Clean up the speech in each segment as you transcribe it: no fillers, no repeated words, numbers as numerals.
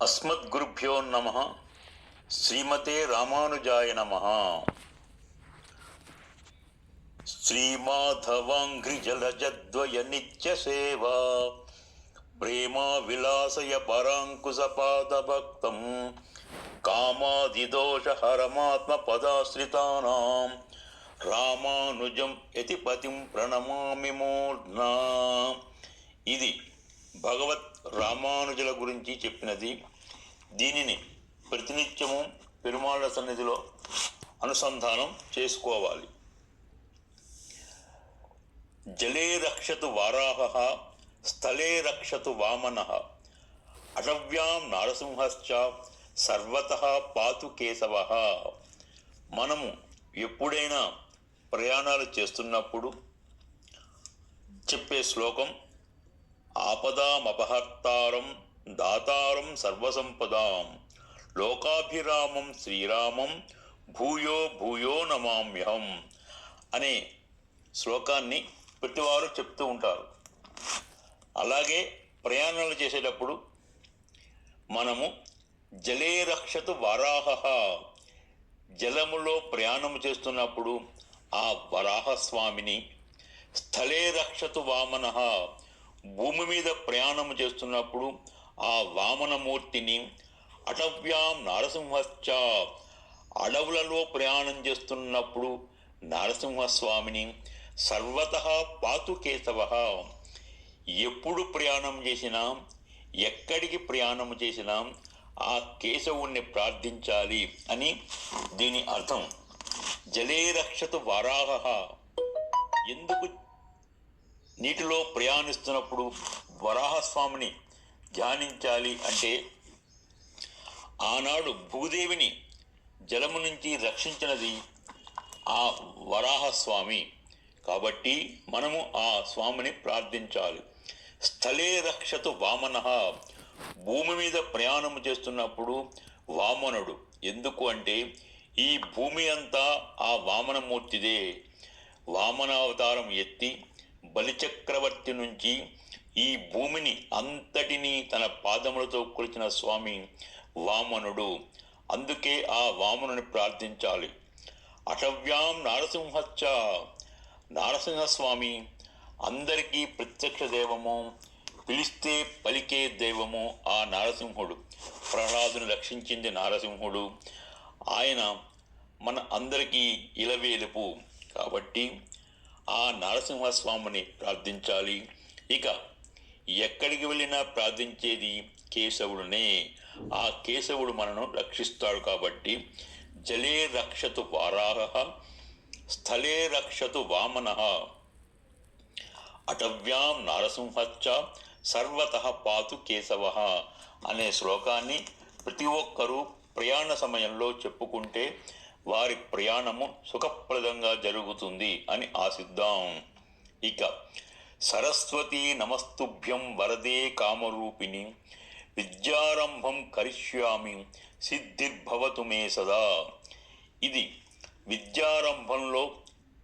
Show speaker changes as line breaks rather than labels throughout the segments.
అస్మద్గురుభ్యో నమః. శ్రీమతే రామానుజాయ నమః. శ్రీమాధవాంఘ్రిజలజద్వయ నిత్యసేవా ప్రేమా విలాసయ పరాంకుశపాదభక్తం కామాదిదోషహరమాత్మ పదాశ్రితానాం రామానుజం యతిపతిం ప్రణమామి మూర్ధ్నా. ఇది భగవత్ రామానుజుల గురించి చెప్పినది. దీనిని ప్రతినిత్యము పెరుమాళ్ల సన్నిధిలో అనుసంధానం చేసుకోవాలి. జలే రక్షతు వారాహః స్థలే రక్షతు వామనః అటవ్యాం నారసింహశ్చ సర్వతః పాతు కేశవః. మనము ఎప్పుడైనా ప్రయాణాలు చేస్తున్నప్పుడు చెప్పే శ్లోకం ఆపదామపహర్తారం దాతారం సర్వసంపదాం లోకాభిరామం శ్రీరామం భూయో భూయో నమామ్యహం అనే శ్లోకాన్ని ప్రతివారు చెప్తూ ఉంటారు. అలాగే ప్రయాణాలు చేసేటప్పుడు మనము జలే రక్షతు వరాహః, జలములో ప్రయాణము చేస్తున్నప్పుడు ఆ వరాహస్వామిని, స్థలే రక్షతు వామనః, భూమి మీద ప్రయాణము చేస్తున్నప్పుడు ఆ వామనమూర్తిని, అటవ్యాం నారసింహశ్చ, అడవులలో ప్రయాణం చేస్తున్నప్పుడు నరసింహస్వామిని, సర్వతః పాతు కేశవః, ఎప్పుడు ప్రయాణం చేసినా ఎక్కడికి ప్రయాణం చేసినా ఆ కేశవుణ్ణి ప్రార్థించాలి అని దీని అర్థం. జలే రక్షతు వరాహః, ఎందుకు నీటిలో ప్రయాణిస్తున్నప్పుడు వరాహస్వామిని ధ్యానించాలి అంటే, ఆనాడు భూదేవిని జలము నుంచి రక్షించినది ఆ వరాహస్వామి కాబట్టి మనము ఆ స్వామిని ప్రార్థించాలి. స్థలే రక్షతు వామనః, భూమి మీద ప్రయాణము చేస్తున్నప్పుడు వామనుడు, ఎందుకు అంటే ఈ భూమి అంతా ఆ వామనమూర్తిదే. వామనావతారం ఎత్తి బలిచక్రవర్తి నుంచి ఈ భూమిని అంతటినీ తన పాదములతో కొలిచిన స్వామి వామనుడు. అందుకే ఆ వామనుని ప్రార్థించాలి. అటవ్యాం నారసింహశ్చ, నారసింహస్వామి అందరికీ ప్రత్యక్ష దైవము, పిలిస్తే పలికే దైవము ఆ నారసింహుడు. ప్రహ్లాదుని రక్షించింది నారసింహుడు. ఆయన మన అందరికీ ఇలవేలుపు కాబట్టి ఆ నరసింహస్వామిని ప్రార్థించాలి. ఇక ఎక్కడికి వెళ్ళినా ప్రార్థించేది కేశవుడునే. ఆ కేశవుడు మనను రక్షిస్తాడు కాబట్టి జలే రక్షతు వారాహః స్థలే రక్షతు వామనః అటవ్యాం నారసింహశ్చ సర్వతః పాతు కేశవః అనే శ్లోకాన్ని ప్రతి ఒక్కరూ ప్రయాణ సమయంలో చెప్పుకుంటే వారి ప్రయాణము సుఖప్రదంగా జరుగుతుంది అని ఆశిద్దాం. ఇక సరస్వతీ నమస్తుభ్యం వరదే కామరూపిణి విద్యారంభం కరిష్యామి సిద్ధిర్భవతు మే సదా. ఇది విద్యారంభంలో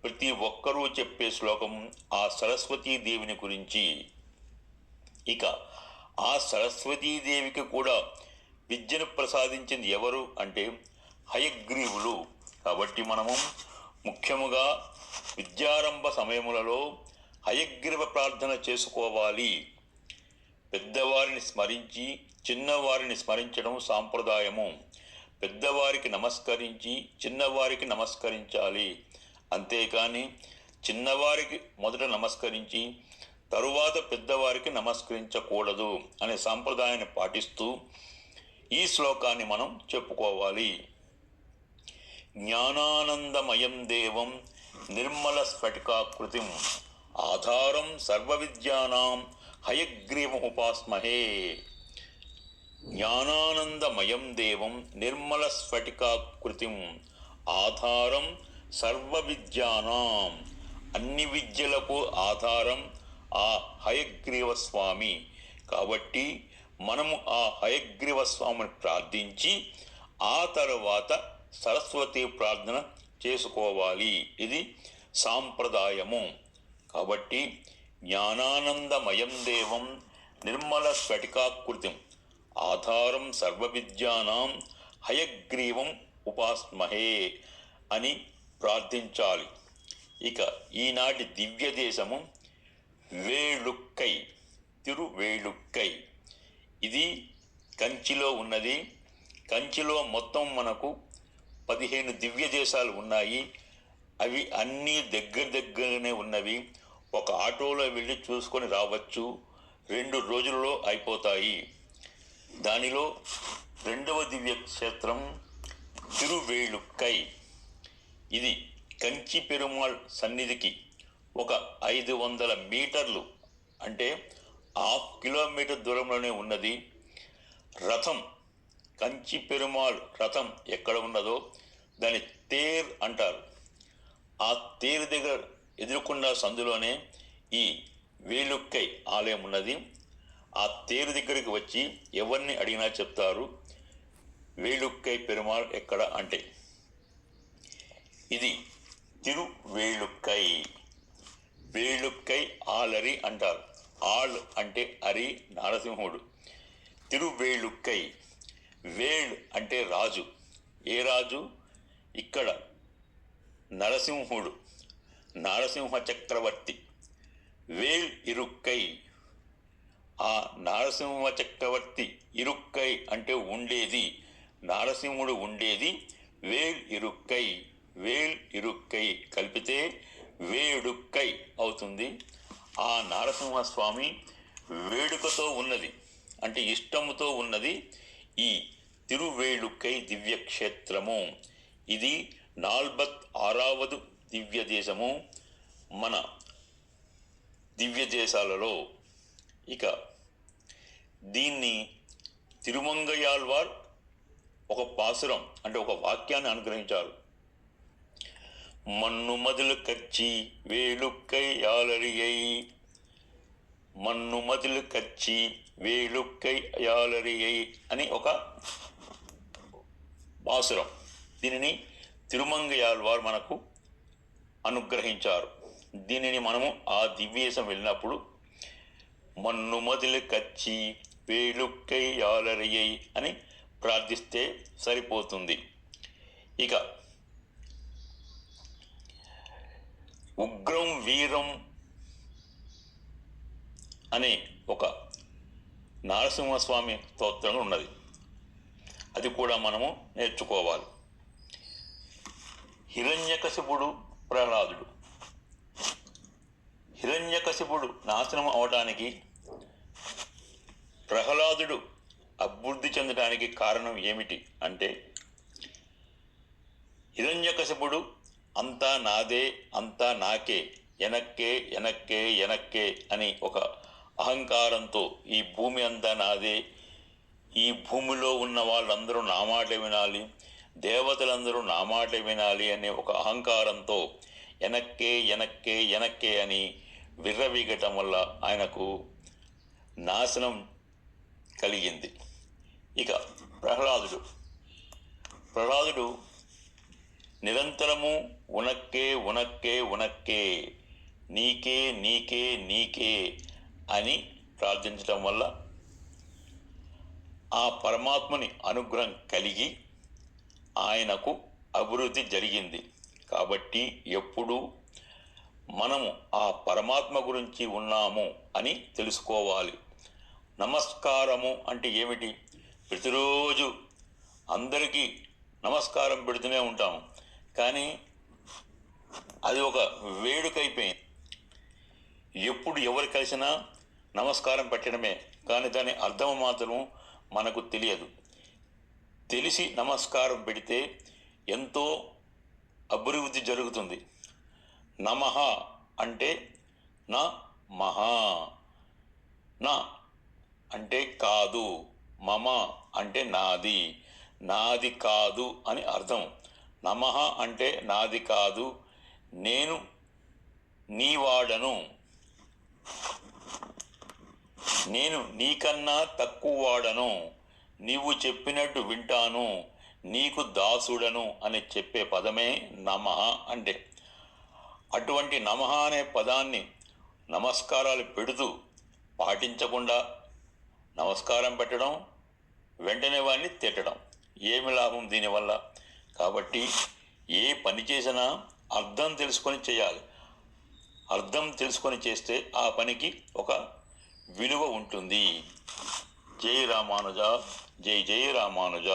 ప్రతి ఒక్కరూ చెప్పే శ్లోకం ఆ సరస్వతీదేవిని గురించి. ఇక ఆ సరస్వతీదేవికి కూడా విద్యను ప్రసాదించింది ఎవరు అంటే హయగ్రీవులు. కాబట్టి మనము ముఖ్యముగా విద్యారంభ సమయములలో హయగ్రీవ ప్రార్థన చేసుకోవాలి. పెద్దవారిని స్మరించి చిన్నవారిని స్మరించడం సాంప్రదాయము. పెద్దవారికి నమస్కరించి చిన్నవారికి నమస్కరించాలి. అంతేకాని చిన్నవారికి మొదట నమస్కరించి తరువాత పెద్దవారికి నమస్కరించకూడదు అనే సాంప్రదాయాన్ని పాటిస్తూ ఈ శ్లోకాన్ని మనం చెప్పుకోవాలి. జ్ఞానానందమయం దేవం నిర్మల స్ఫటికాకృతిం ఆధారం సర్వ విద్యానాం హయగ్రీవముపాస్మహే. జ్ఞానానందమయం దేవం నిర్మల స్ఫటికాకృతిం ఆధారం సర్వ విద్యానాం, అన్ని విద్యలకు ఆధారం ఆ హయగ్రీవ స్వామి. కాబట్టి మనము ఆ హయగ్రీవ స్వామిని ప్రార్థించి ఆ తరువాత సరస్వతి ప్రార్థన చేసుకోవాలి. ఇది సాంప్రదాయము. కాబట్టి జ్ఞానానందమయం దేవం నిర్మల స్ఫటికాకృతిం ఆధారం సర్వవిద్యానాం హయగ్రీవం ఉపాస్మహే అని ప్రార్థించాలి. ఇక ఈనాటి దివ్య దేశము వేళుక్కై, తిరువేళుక్కై. ఇది కంచిలో ఉన్నది. కంచిలో మొత్తం మనకు 15 దివ్య దేశాలు ఉన్నాయి. అవి అన్నీ దగ్గరనే ఉన్నవి. ఒక ఆటోలో వెళ్ళి చూసుకొని రావచ్చు. 2 రోజులలో అయిపోతాయి. దానిలో రెండవ దివ్య క్షేత్రం తిరువేళుక్కై. ఇది కంచి పెరుమాళ్ సన్నిధికి ఒక 500 మీటర్లు అంటే 1/2 కిలోమీటర్ దూరంలోనే ఉన్నది. రథం, కంచి పెరుమాళ్ రథం ఎక్కడ ఉన్నదో దాన్ని తేర్ అంటారు. ఆ తేరు దగ్గర ఎదురుకుండా సందులోనే ఈ వేలుక్కై ఆలయం ఉన్నది. ఆ తేరు దగ్గరికి వచ్చి ఎవరిని అడిగినా చెప్తారు వేలుక్కై పెరుమాళ్ ఎక్కడ అంటే. ఇది తిరువేళుక్కై. వేళుక్కై ఆలరి అంటారు. ఆళ్ అంటే అరి, నారసింహుడు. తిరువేళుక్కై. వేళ్ అంటే రాజు. ఏ రాజు? ఇక్కడ నరసింహుడు, నారసింహ చక్రవర్తి. వేల్ ఇరుక్కై. ఆ నారసింహ చక్రవర్తి ఇరుక్కై అంటే ఉండేది, నారసింహుడు ఉండేది వేల్ ఇరుక్కై. వేల్ ఇరుక్కై కలిపితే వేడుక్కై అవుతుంది. ఆ నారసింహస్వామి వేడుకతో ఉన్నది అంటే ఇష్టముతో ఉన్నది ఈ తిరువేళుక్కై దివ్యక్షేత్రము. ఇది 46వ దివ్య దేశము మన దివ్య దేశాలలో. ఇక దీన్ని తిరుమంగయాళ్వార్ ఒక పాసురం అంటే ఒక వాక్యాన్ని అనుగ్రహించారు. మన్ను మదిలు కచ్చి వేలుక్కై యాలరియై. మన్ను మదిలు కచ్చి వేలుక్కై యాలరియై అని ఒక పాసురం. దీనిని తిరుమంగయాళ్వార్ మనకు అనుగ్రహించారు. దీనిని మనము ఆ దివ్యేశం వెళ్ళినప్పుడు మన్ను మదిలు కచ్చి వేలుక్కై యాలరియై అని ప్రార్థిస్తే సరిపోతుంది. ఇక ఉగ్రం వీరం అనే ఒక నరసింహస్వామి స్తోత్రం ఉన్నది. అది కూడా మనము నేర్చుకోవాలి. హిరణ్యకశిపుడు, ప్రహ్లాదుడు. హిరణ్యకశిపుడు నాశనం అవడానికి, ప్రహ్లాదుడు అభివృద్ధి చెందడానికి కారణం ఏమిటి అంటే, హిరణ్యకశిపుడు అంతా నాదే, అంతా నాకే, ఎనక్కే ఎనక్కే ఎనక్కే అని ఒక అహంకారంతో ఈ భూమి అంతా నాదే, ఈ భూమిలో ఉన్న వాళ్ళందరూ నా మాట వినాలి, దేవతలందరూ నా మాట వినాలి అనే ఒక అహంకారంతో ఎనక్కే ఎనక్కే ఎనక్కే అని విర్రవీగటం వల్ల ఆయనకు నాశనం కలిగింది. ఇక ప్రహ్లాదుడు నిరంతరము ఉనక్కే ఉనక్కే ఉనక్కే, నీకే నీకే నీకే అని ప్రార్థించటం వల్ల ఆ పరమాత్మని అనుగ్రహం కలిగి ఆయనకు అభివృద్ధి జరిగింది. కాబట్టి ఎప్పుడు మనము ఆ పరమాత్మ గురించి ఉన్నాము అని తెలుసుకోవాలి. నమస్కారము అంటే ఏమిటి? ప్రతిరోజు అందరికీ నమస్కారం పెడుతూనే ఉంటాము, కానీ అది ఒక వేడుకైపోయింది. ఎప్పుడు ఎవరు కలిసినా నమస్కారం పెట్టడమే, కానీ దాని అర్థం మాత్రం మనకు తెలియదు. తెలిసి నమస్కారం పెడితే ఎంతో అభివృద్ధి జరుగుతుంది. నమః అంటే నా మహా, నా అంటే కాదు, మమ అంటే నాది, నాది కాదు అని అర్థం. నమః అంటే నాది కాదు, నేను నీవాడను, నేను నీకన్నా తక్కువ వాడను, నీవు చెప్పినట్టు వింటాను, నీకు దాసుడను అని చెప్పే పదమే నమః అంటే. అటువంటి నమః అనే పదాన్ని నమస్కారాలు పెడుతూ పాటించకుండా నమస్కారం పెట్టడం వెంటనే వాడిని తిట్టడం. ఏమి లాభం దీనివల్ల? కాబట్టి ఏ పని చేసినా అర్థం తెలుసుకొని చేయాలి. అర్థం తెలుసుకొని చేస్తే ఆ పనికి ఒక విలువ ఉంటుంది. జై రామానుజ, జై జై రామానుజ.